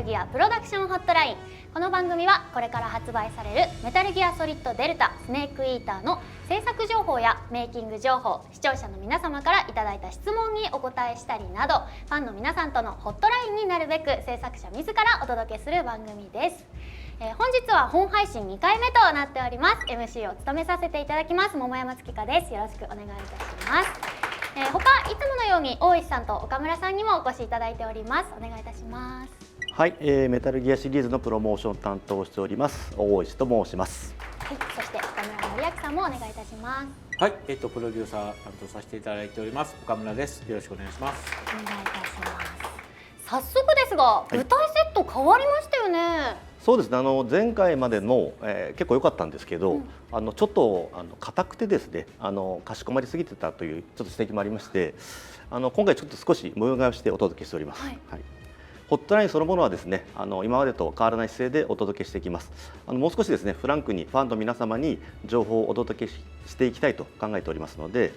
ルギアプロダクションホットライン。この番組はこれから発売されるメタルギアソリッドデルタスネークイーターの制作情報やメイキング情報、視聴者の皆様からいただいた質問にお答えしたりなど、ファンの皆さんとのホットラインになるべく制作者自らお届けする番組です。本日は本配信2回目となっております。 MC を務めさせていただきます桃山月香です。よろしくお願いいたします。他いつものように大石さんと岡村さんにもお越しいただいております。お願いいたします。はい、メタルギアシリーズのプロモーションを担当しております大石と申します。はい、そして岡村典明さんもお願いいたします。はい、プロデューサー担当させていただいております岡村です。よろしくお願いします。お願いいたします。早速ですが、舞台セット変わりましたよね。そうですね、前回までの、結構良かったんですけど、ちょっと硬くてですね、かしこまりすぎてたというちょっと指摘もありまして、今回ちょっと少し模様替えをしてお届けしております。はい、ホットラインそのものはですね、今までと変わらない姿勢でお届けしていきます。もう少しですね、フランクにファンの皆様に情報をお届けしていきたいと考えておりますので、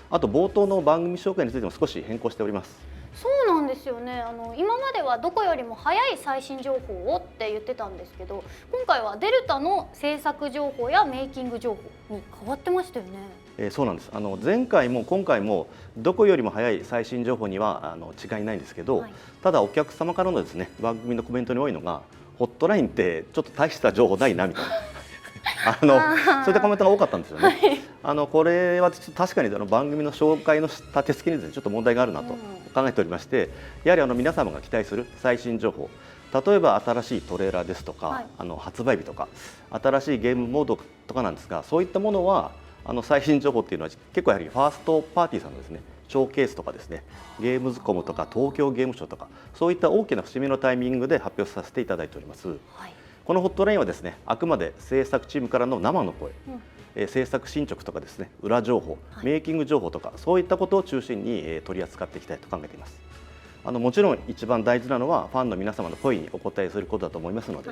あと冒頭の番組紹介についても少し変更しております。そうなんですよね。今まではどこよりも早い最新情報をって言ってたんですけど、今回はデルタの制作情報やメイキング情報に変わってましたよね。そうなんです。前回も今回もどこよりも早い最新情報には違いないんですけど、ただお客様からのですね、番組のコメントに多いのが、ホットラインってちょっと大した情報ないなみたいなそういったコメントが多かったんですよね。これは確かに番組の紹介の立て付けにですね、ちょっと問題があるなと考えておりまして、やはり皆様が期待する最新情報、例えば新しいトレーラーですとか、発売日とか新しいゲームモードとかなんですが、そういったものは最新情報っていうのは結構やはりファーストパーティーさんのですね、ショーケースとかですね、ゲームズコムとか東京ゲームショウとか、そういった大きな節目のタイミングで発表させていただいております。このホットラインはですね、あくまで制作チームからの生の声、制作進捗とかですね、裏情報、メイキング情報とか、そういったことを中心に取り扱っていきたいと考えています。もちろん一番大事なのはファンの皆様の声にお答えすることだと思いますので、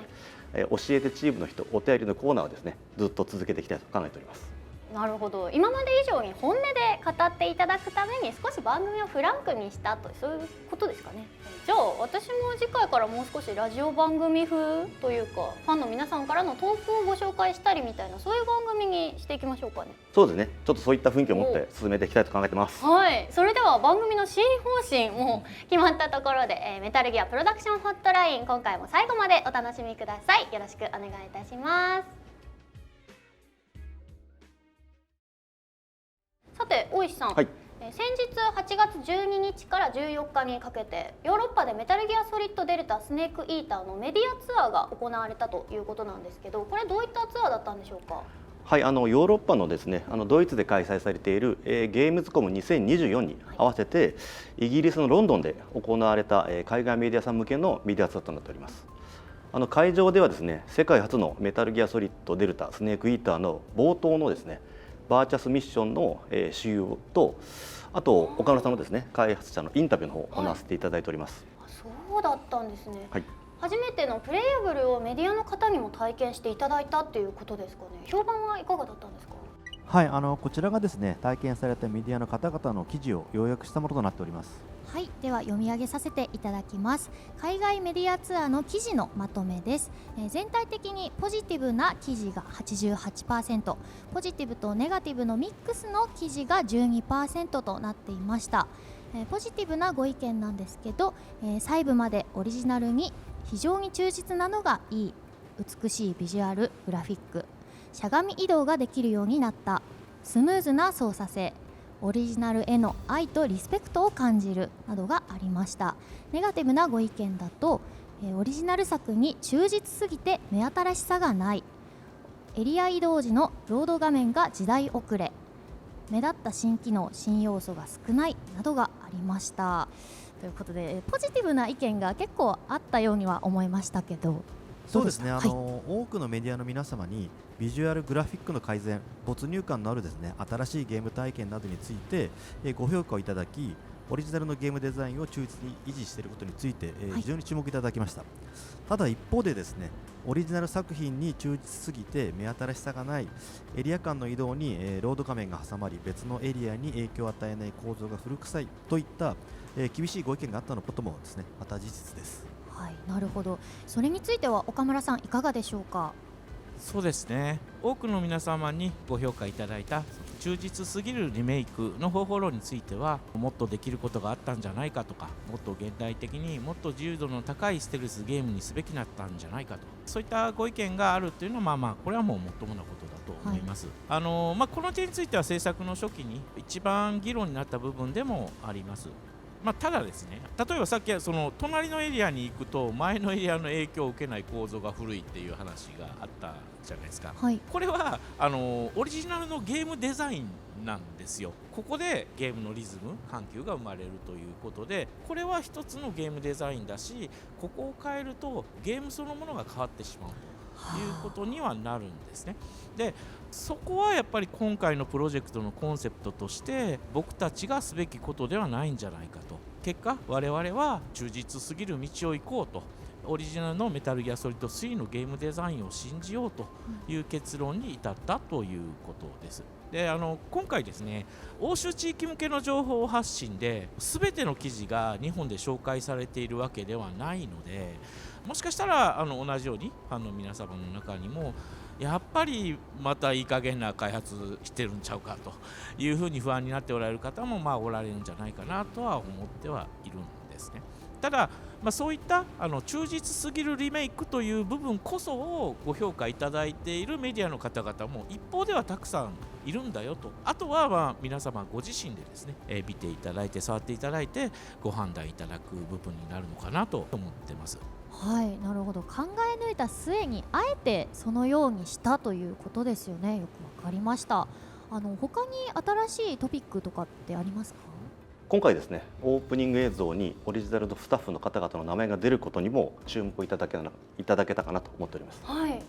教えてチームの人お便りのコーナーはですね、ずっと続けていきたいと考えております。なるほど。今まで以上に本音で語っていただくために少し番組をフランクにしたと、そういうことですかね。じゃあ私も次回からもう少しラジオ番組風というか、ファンの皆さんからの投稿をご紹介したりみたいな、そういう番組にしていきましょうかね。そうですね、ちょっとそういった雰囲気を持って進めていきたいと考えてます。はい、それでは番組の新方針も決まったところで、メタルギアプロダクションホットライン、今回も最後までお楽しみください。よろしくお願いいたします。さて大石さん、先日8月12日から14日にかけてヨーロッパでメタルギアソリッドデルタスネークイーターのメディアツアーが行われたということなんですけど、これどういったツアーだったんでしょうか。はい、ヨーロッパのですね、ドイツで開催されている、ゲームズコム2024に合わせて、イギリスのロンドンで行われた、海外メディアさん向けのメディアツアーとなっております。会場ではですね、世界初のメタルギアソリッドデルタスネークイーターの冒頭のですね、バーチャスミッションの使用と、あと岡村さんのですね、開発者のインタビューの方を行わせていただいております。そうだったんですね。初めてのプレイヤブルをメディアの方にも体験していただいたっていうことですかね。評判はいかがだったんですか。はい、こちらがですね、体験されたメディアの方々の記事を要約したものとなっております。はい、では読み上げさせていただきます。海外メディアツアーの記事のまとめです。全体的にポジティブな記事が 88%、ポジティブとネガティブのミックスの記事が 12% となっていました。ポジティブなご意見なんですけど、細部までオリジナルに非常に忠実なのがいい、美しいビジュアル、グラフィック、しゃがみ移動ができるようになった、スムーズな操作性、オリジナルへの愛とリスペクトを感じるなどがありました。ネガティブなご意見だと、オリジナル作に忠実すぎて目新しさがない、エリア移動時のロード画面が時代遅れ、目立った新機能新要素が少ないなどがありました。ということでポジティブな意見が結構あったようには思いましたけど。そうですね、多くのメディアの皆様にビジュアルグラフィックの改善、没入感のあるですね、新しいゲーム体験などについて、ご評価をいただき、オリジナルのゲームデザインを忠実に維持していることについて、非常に注目いただきました。ただ一方でですね、オリジナル作品に忠実すぎて目新しさがない、エリア間の移動に、ロード画面が挟まり別のエリアに影響を与えない構造が古臭いといった、厳しいご意見があったのこともですね、また事実です。はい、なるほど。それについては岡村さんいかがでしょうか。そうですね、多くの皆様にご評価いただいた忠実すぎるリメイクの方法論については、もっとできることがあったんじゃないかとか、もっと現代的にもっと自由度の高いステルスゲームにすべきだったんじゃないかと、そういったご意見があるというのはこれはもうもっともなことだと思います、この点については制作の初期に一番議論になった部分でもあります。ただですね、例えばさっきはその隣のエリアに行くと前のエリアの影響を受けない構造が古いっていう話があったじゃないですか、はい、これはオリジナルのゲームデザインなんですよ。ここでゲームのリズム緩急が生まれるということで、これは一つのゲームデザインだし、ここを変えるとゲームそのものが変わってしまうということにはなるんですね。でそこはやっぱり今回のプロジェクトのコンセプトとして僕たちがすべきことではないんじゃないかと。結果我々は忠実すぎる道を行こうと、オリジナルのメタルギアソリッド3のゲームデザインを信じようという結論に至ったということです。で今回ですね、欧州地域向けの情報発信で全ての記事が日本で紹介されているわけではないので、もしかしたら同じようにファンの皆様の中にもやっぱりまたいい加減な開発してるんちゃうかというふうに不安になっておられる方もおられるんじゃないかなとは思ってはいるんですね。ただ、そういった忠実すぎるリメイクという部分こそをご評価いただいているメディアの方々も一方ではたくさんいるんだよと。あとは皆様ご自身でですね、見ていただいて触っていただいてご判断いただく部分になるのかなと思ってます。はい、なるほど。考え抜いた末にあえてそのようにしたということですよね。よくわかりました。他に新しいトピックとかってありますか？今回ですね、オープニング映像にオリジナルのスタッフの方々の名前が出ることにも注目いただけたかなと思っております。はい、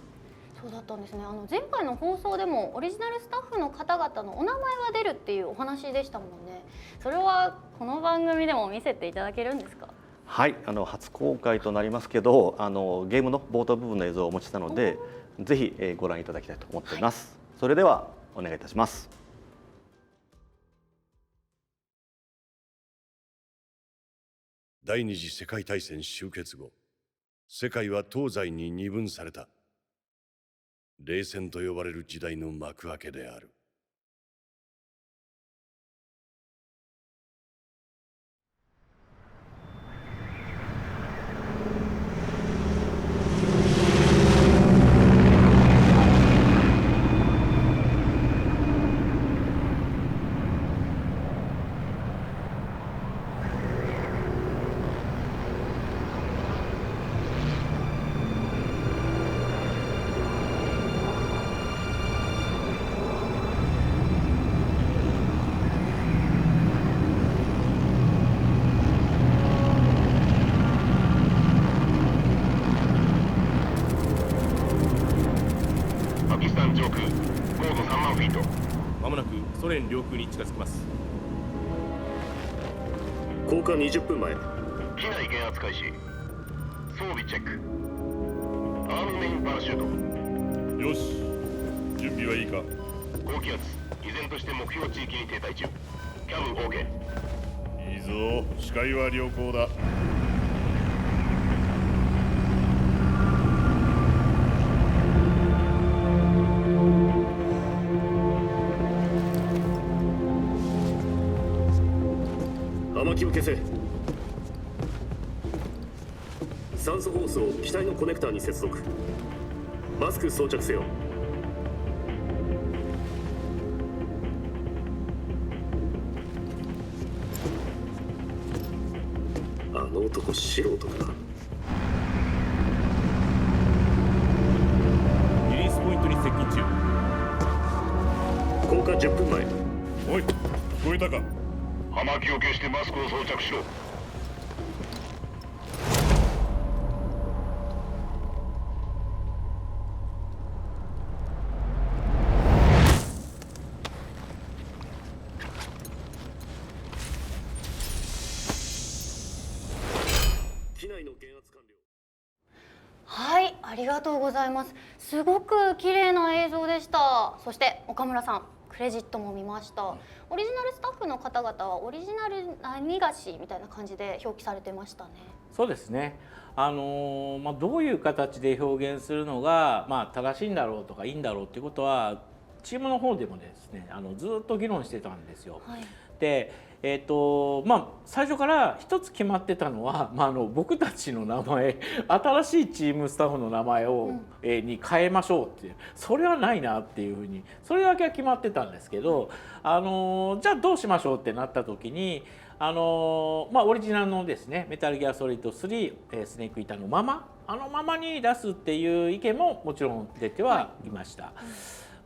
そうだったんですね。前回の放送でもオリジナルスタッフの方々のお名前が出るっていうお話でしたもんね。それはこの番組でも見せていただけるんですか？はい、初公開となりますけど、ゲームの冒頭部分の映像をお持ちしたので、ぜひご覧いただきたいと思っています。それではお願いいたします。第二次世界大戦終結後、世界は東西に二分された。冷戦と呼ばれる時代の幕開けである。パキスタン上空高度3万フィート。まもなくソ連領空に近づきます。降下20分前。機内減圧開始。装備チェック。アームメインパラシュート。よし、準備はいいか。高気圧依然として目標地域に停滞中。キャブ OK。いいぞ、視界は良好だ。雨気を消せ。酸素ホースを機体のコネクターに接続。マスク装着せよ。あの男素人か。リリースポイントに接近中。降下10分前。おい、聞こえたか。雨気を消してマスクを装着しろ。機内の減圧完了。はい、ありがとうございます。すごく綺麗な映像でした。そして岡村さん、クレジットも見ました。オリジナルスタッフの方々はオリジナル何がしみたいな感じで表記されてましたね。そうですね。どういう形で表現するのが、正しいんだろうとかいいんだろうっていうことはチームの方でもですねずっと議論してたんですよ。はい、で最初から一つ決まってたのは、僕たちの名前新しいチームスタッフの名前を、に変えましょうっていう、それはないなっていうふうにそれだけは決まってたんですけど、じゃあどうしましょうってなった時にオリジナルのですねメタルギアソリッド3、スネークイーターのままままに出すっていう意見ももちろん出てはいました。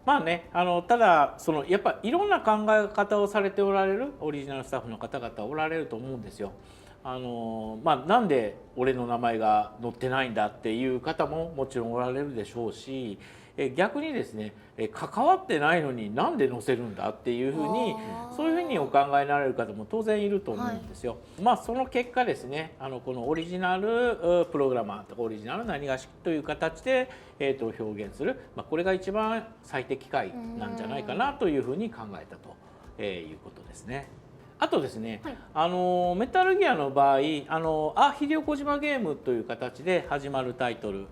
ただやっぱいろんな考え方をされておられるオリジナルスタッフの方々おられると思うんですよ。なんで俺の名前が載ってないんだっていう方ももちろんおられるでしょうし、逆にですね関わってないのになんで載せるんだっていうふうにそういうふうにお考えになられる方も当然いると思うんですよ。その結果ですねこのオリジナルプログラマーとかオリジナル何がしという形で、表現する、これが一番最適解なんじゃないかなというふうに考えたということですね。あとですね、メタルギアの場合ヒデオコジマゲームという形で始まるタイトル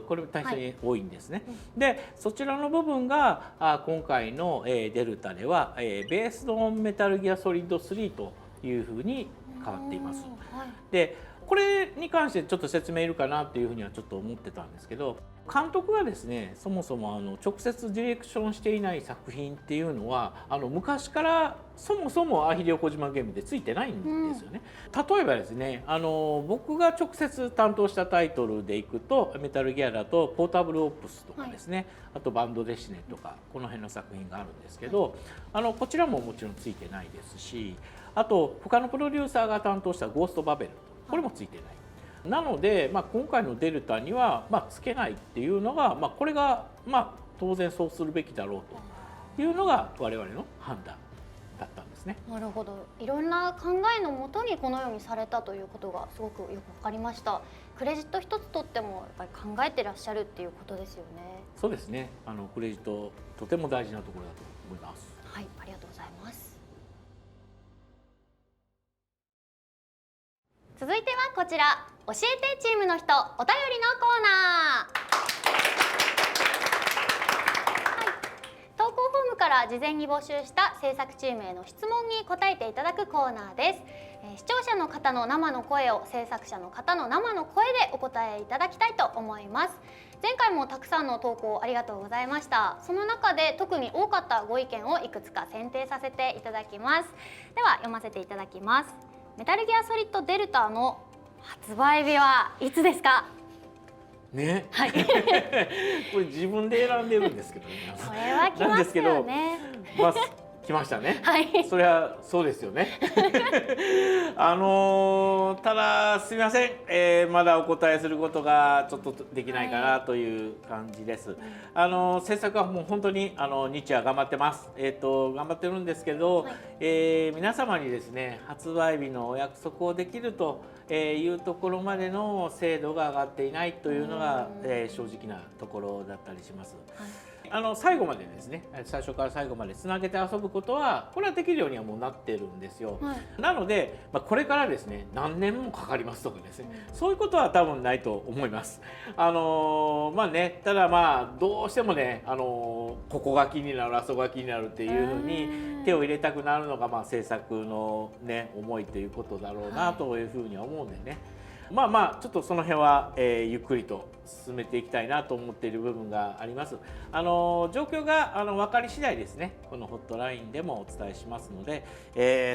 これ大変多いんですね。でそちらの部分が今回のデルタではベースドオンメタルギアソリッド3というふうに変わっています。でこれに関してちょっと説明いるかなっていうふうにはちょっと思ってたんですけど、監督がですねそもそも直接ディレクションしていない作品っていうのは昔からそもそもヒデオコジマゲームでついてないんですよね。例えばですね僕が直接担当したタイトルでいくとメタルギアだとポータブルオプスとかですね、あとバンドデシネとかこの辺の作品があるんですけど、こちらももちろんついてないですし、あと他のプロデューサーが担当したゴーストバベルこれもついてない。なので、今回のデルタには、つけないっていうのが、これが、当然そうするべきだろうというのが我々の判断だったんですね。なるほど。いろんな考えのもとにこのようにされたということがすごくよく分かりました。クレジット一つとってもやっぱり考えてらっしゃるっていうことですよね。そうですね。クレジットとても大事なところだと思います。はい、ありがとうございます。続いてはこちら、教えてチームの人お便りのコーナー。投稿フォームから事前に募集した制作チームへの質問に答えていただくコーナーです。視聴者の方の生の声を制作者の方の生の声でお答えいただきたいと思います。前回もたくさんの投稿ありがとうございました。その中で特に多かったご意見をいくつか選定させていただきます。では読ませていただきます。メタルギアソリッドデルタの発売日はいつですか？ね、はい。これ自分で選んでるんですけどね。これは来ますよね。来ましたね。はい。それはそうですよね。ただすみません、まだお答えすることがちょっとできないかなという感じです。制作はもう本当に日夜頑張ってます。頑張ってるんですけど、皆様にですね発売日のお約束をできるというところまでの精度が上がっていないというのが正直なところだったりします。最後までですね最初から最後までつなげて遊ぶことはこれはできるようにはもうなってるんですよ。なので、これからですね何年もかかりますとかですね、そういうことは多分ないと思います。ただどうしてもねここが気になるあそこが気になるっていうふうに手を入れたくなるのが制作のね思いということだろうなというふうには思うんでね。ちょっとその辺は、ゆっくりと進めていきたいなと思っている部分があります。状況が分かり次第ですねこのホットラインでもお伝えしますので、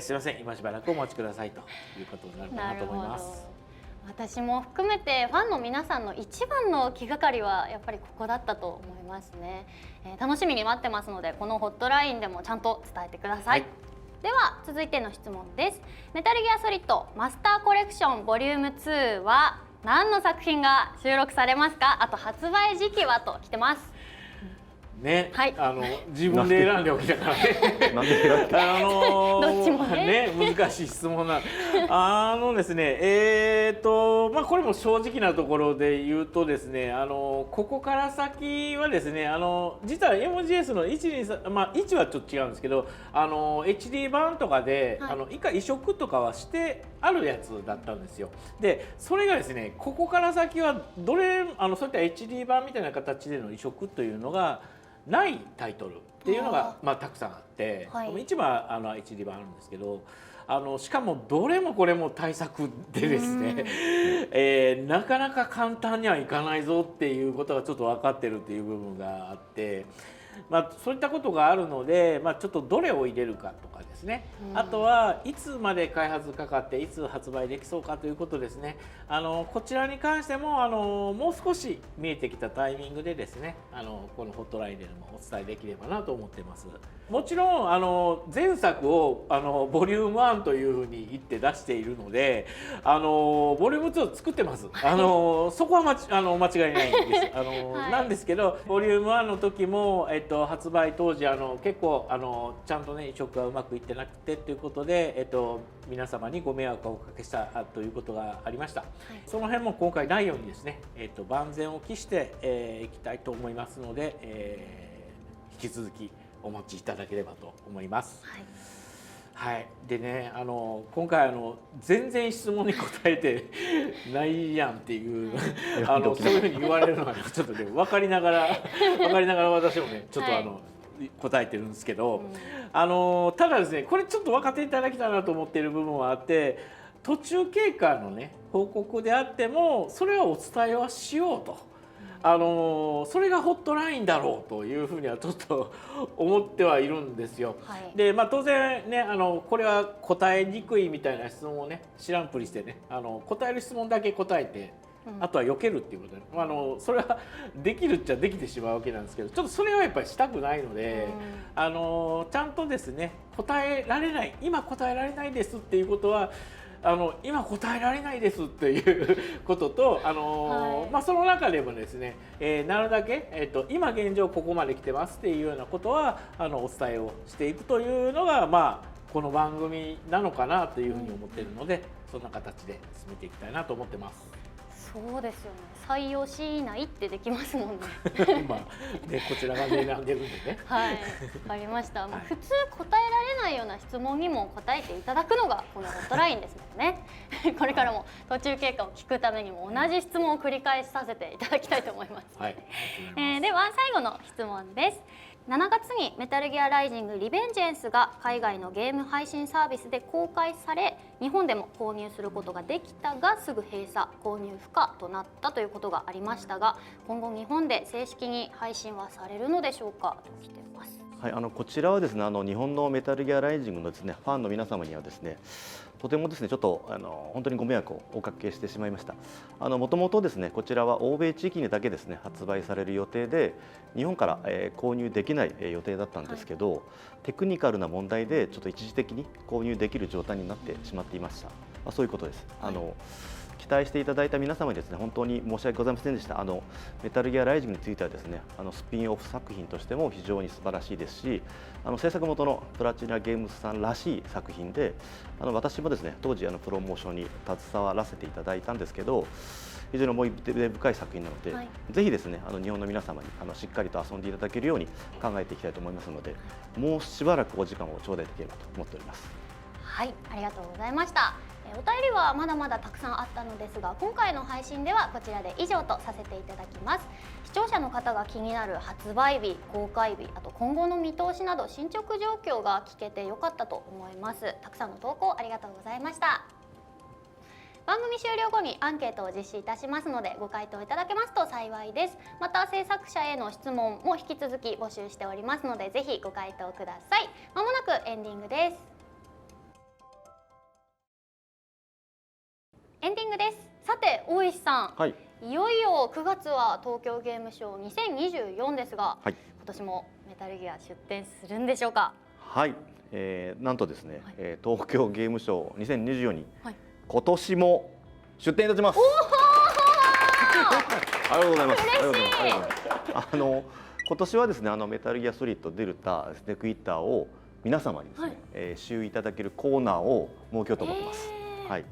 すいません今しばらくお待ちくださいということになるかなと思います。私も含めてファンの皆さんの一番の気がかりはやっぱりここだったと思いますね。楽しみに待ってますのでこのホットラインでもちゃんと伝えてください。では続いての質問です。メタルギアソリッドマスターコレクションボリューム2は何の作品が収録されますか？あと発売時期はと来てます。ね、はい、自分で選んでおきたからね。なんで選んでどっちもね難しい質問な。ですね、これも正直なところで言うとですね、ここから先はですね、実は MGS の1、2、3、1はちょっと違うんですけど、HD 版とかで、一回移植とかはしてあるやつだったんですよ。でそれがですねここから先はそういった HD 版みたいな形での移植というのがないタイトルっていうのがたくさんあって、はい、一部はHD 版あるんですけど、しかもどれもこれも対策でですね、なかなか簡単にはいかないぞっていうことがちょっと分かってるっていう部分があって、そういったことがあるので、ちょっとどれを入れるかとかですね、あとはいつまで開発かかっていつ発売できそうかということですね。こちらに関してももう少し見えてきたタイミングでですねこのホットラインでもお伝えできればなと思っています。もちろん前作をボリューム1というふうに言って出しているのでボリューム2を作ってます。そこは間違いないんです。なんですけどボリューム1の時も、発売当時結構ちゃんとね移植がうまくいってなくてということで、皆様にご迷惑をおかけしたということがありました。その辺も今回ないようにですね、万全を期していきたいと思いますので、引き続きお待ちいただければと思います。はい、でね今回全然質問に答えてないやんっていうそういうふうに言われるのが、ちょっとね分かりながら私もねちょっと答えてるんですけど、ただですねこれちょっと分かっていただきたいなと思っている部分はあって、途中経過のね報告であってもそれはお伝えはしようと。それがホットラインだろうというふうにはちょっと思ってはいるんですよ。で当然ねこれは答えにくいみたいな質問をね知らんぷりしてね答える質問だけ答えて、あとは避けるっていうことで、それはできるっちゃできてしまうわけなんですけど、ちょっとそれはやっぱりしたくないので、ちゃんとですね今答えられないですっていうことは今答えられないですっていうことと、その中でもですね、なるだけ、今現状ここまで来てますっていうようなことはお伝えをしていくというのが、この番組なのかなというふうに思っているので、そんな形で進めていきたいなと思ってます。そうですよね。採用しないってできますもんね。こちらが選んでるんでね。はい、わかりました。普通答えられないような質問にも答えていただくのがこのホットラインですもんね。これからも途中経過を聞くためにも同じ質問を繰り返しさせていただきたいと思います。では最後の質問です。7月にメタルギアライジングリベンジェンスが海外のゲーム配信サービスで公開され、日本でも購入することができたがすぐ閉鎖、購入不可となったということがありましたが、今後日本で正式に配信はされるのでしょうかと来ています。はい、こちらはですね日本のメタルギアライジングのですねファンの皆様にはですねとてもですねちょっと本当にご迷惑をおかけしてしまいました。もともとですねこちらは欧米地域にだけですね発売される予定で、日本から、購入できない予定だったんですけど、テクニカルな問題でちょっと一時的に購入できる状態になってしまっていました。そういうことです。期待していただいた皆様にですね本当に申し訳ございませんでした。メタルギアライジングについてはですねスピンオフ作品としても非常に素晴らしいですし、制作元のプラチナゲームズさんらしい作品で、私もですね当時プロモーションに携わらせていただいたんですけど、非常に思い出深い作品なので、ぜひですね日本の皆様にしっかりと遊んでいただけるように考えていきたいと思いますので、もうしばらくお時間を頂戴できればと思っております。はい、ありがとうございました。お便りはまだまだたくさんあったのですが、今回の配信ではこちらで以上とさせていただきます。視聴者の方が気になる発売日、公開日、あと今後の見通しなど進捗状況が聞けてよかったと思います。たくさんの投稿ありがとうございました。番組終了後にアンケートを実施いたしますので、ご回答いただけますと幸いです。また制作者への質問も引き続き募集しておりますので、ぜひご回答ください。まもなくエンディングです。エンディングです。さて大石さん、いよいよ9月は東京ゲームショウ2024ですが、今年もメタルギア出展するんでしょうか。はい、なんとですね、東京ゲームショウ2024に、今年も出展いたします。ありがとうございます。嬉しい。今年はですねメタルギアソリッドデルタスネークイーターを皆様にですね、使用いただけるコーナーを設けようと思ってます。はい。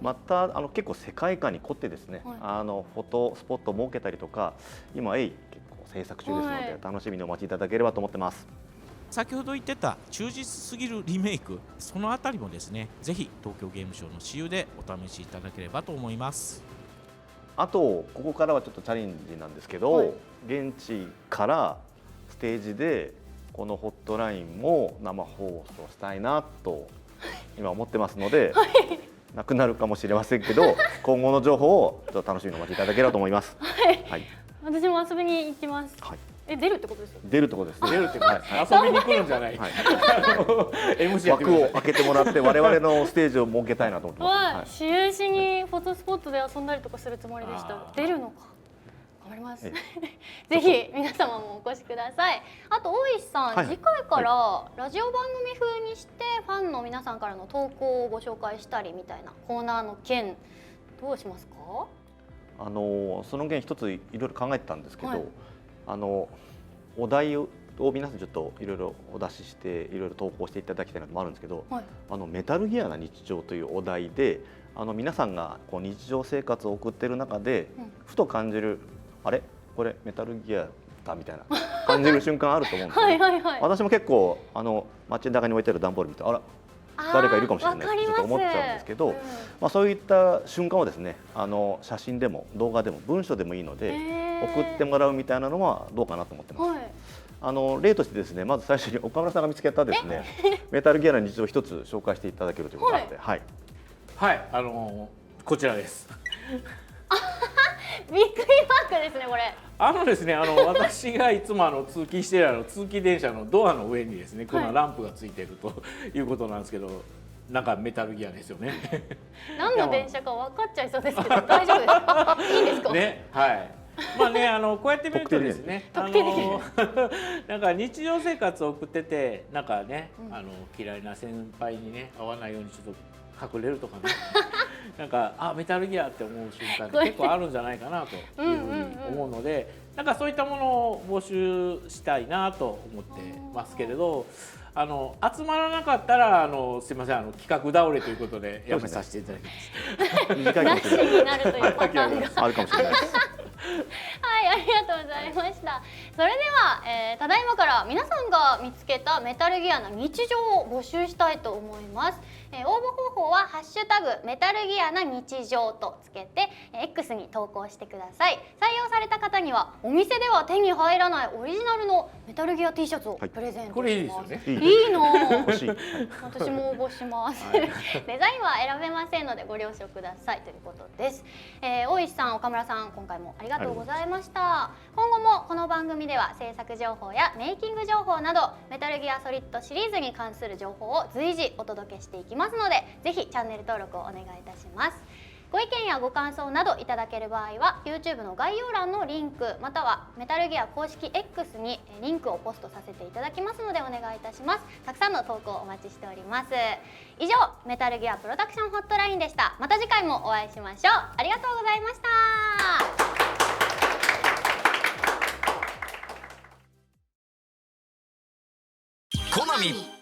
また結構世界観に凝ってですね、フォトスポットを設けたりとか今結構制作中ですので、楽しみにお待ちいただければと思ってます。先ほど言ってた忠実すぎるリメイク、そのあたりもですね、ぜひ東京ゲームショウの私有でお試しいただければと思います。あとここからはちょっとチャレンジなんですけど、はい、現地からステージでこのホットラインも生放送したいなと今思ってますので、はい、なくなるかもしれませんけど今後の情報をちょっと楽しみにお待ちいただければと思います。はい、はい、私も遊びに行きます。はい、出るってことですよ。出るところですね。出るってこと、はい遊びに来るんじゃない、はい、MC やってください。枠を開けてもらって我々のステージを設けたいなと思ってます。はい、試合しにフォトスポットで遊んだりとかするつもりでした。出るのか。頑張ります。ぜひ皆様もお越しください。あと大石さん、はい、次回からラジオ番組風にしてファンの皆さんからの投稿をご紹介したりみたいなコーナーの件どうしますか？その件一ついろいろ考えてたんですけど、はい、お題を皆さんちょっといろいろお出ししていろいろ投稿していただきたいなのもあるんですけど、はい、メタルギアな日常というお題で皆さんがこう日常生活を送っている中で、ふと感じるあれこれメタルギアだみたいな感じる瞬間あると思うんですよね。はいはいはい、私も結構街中に置いてある段ボール見てあら誰かいるかもしれないってちょっと思っちゃうんですけど、そういった瞬間をですね写真でも動画でも文章でもいいので送ってもらうみたいなのはどうかなと思ってます。はい、例としてですね、まず最初に岡村さんが見つけたですねメタルギアの日常を一つ紹介していただけるということなので、はい、はい、こちらです。びっくりマークですねこれ。ですね、私がいつも通勤している通勤電車のドアの上にですね、このランプがついているということなんですけど、なんかメタルギアですよね。何の電車か分かっちゃいそうですけど大丈夫ですか？いいですか？ね、はい。まあね、こうやって見るとですね、なんか日常生活を送ってて、なんかね、嫌いな先輩にね会わないようにちょっと隠れるとかね。なんかメタルギアって思う瞬間って結構あるんじゃないかなというふうに思うので、なんかそういったものを募集したいなと思ってますけれど、集まらなかったらすいません企画倒れということでやめさせていただきます。短いかもしれない。なしになるというパターンがあるかもしれないです。はい、ありがとうございました。それでは、ただいまから皆さんが見つけたメタルギアな日常を募集したいと思います。応募方法はハッシュタグメタルギアな日常とつけて X に投稿してください。採用された方にはお店では手に入らないオリジナルのメタルギア T シャツをプレゼントします。これいいですよね。いいの。私も応募します。デザインは選べませんのでご了承くださいということです。大石さん、岡村さん、今回もありがとうございました。今後もこの番組では制作情報やメイキング情報などメタルギアソリッドシリーズに関する情報を随時お届けしていきますので、ぜひチャンネル登録をお願いいたします。ご意見やご感想などいただける場合は YouTube の概要欄のリンクまたはメタルギア公式 X にリンクをポストさせていただきますのでお願いいたします。たくさんの投稿お待ちしております。以上、メタルギアプロダクションホットラインでした。また次回もお会いしましょう。ありがとうございました。コナミ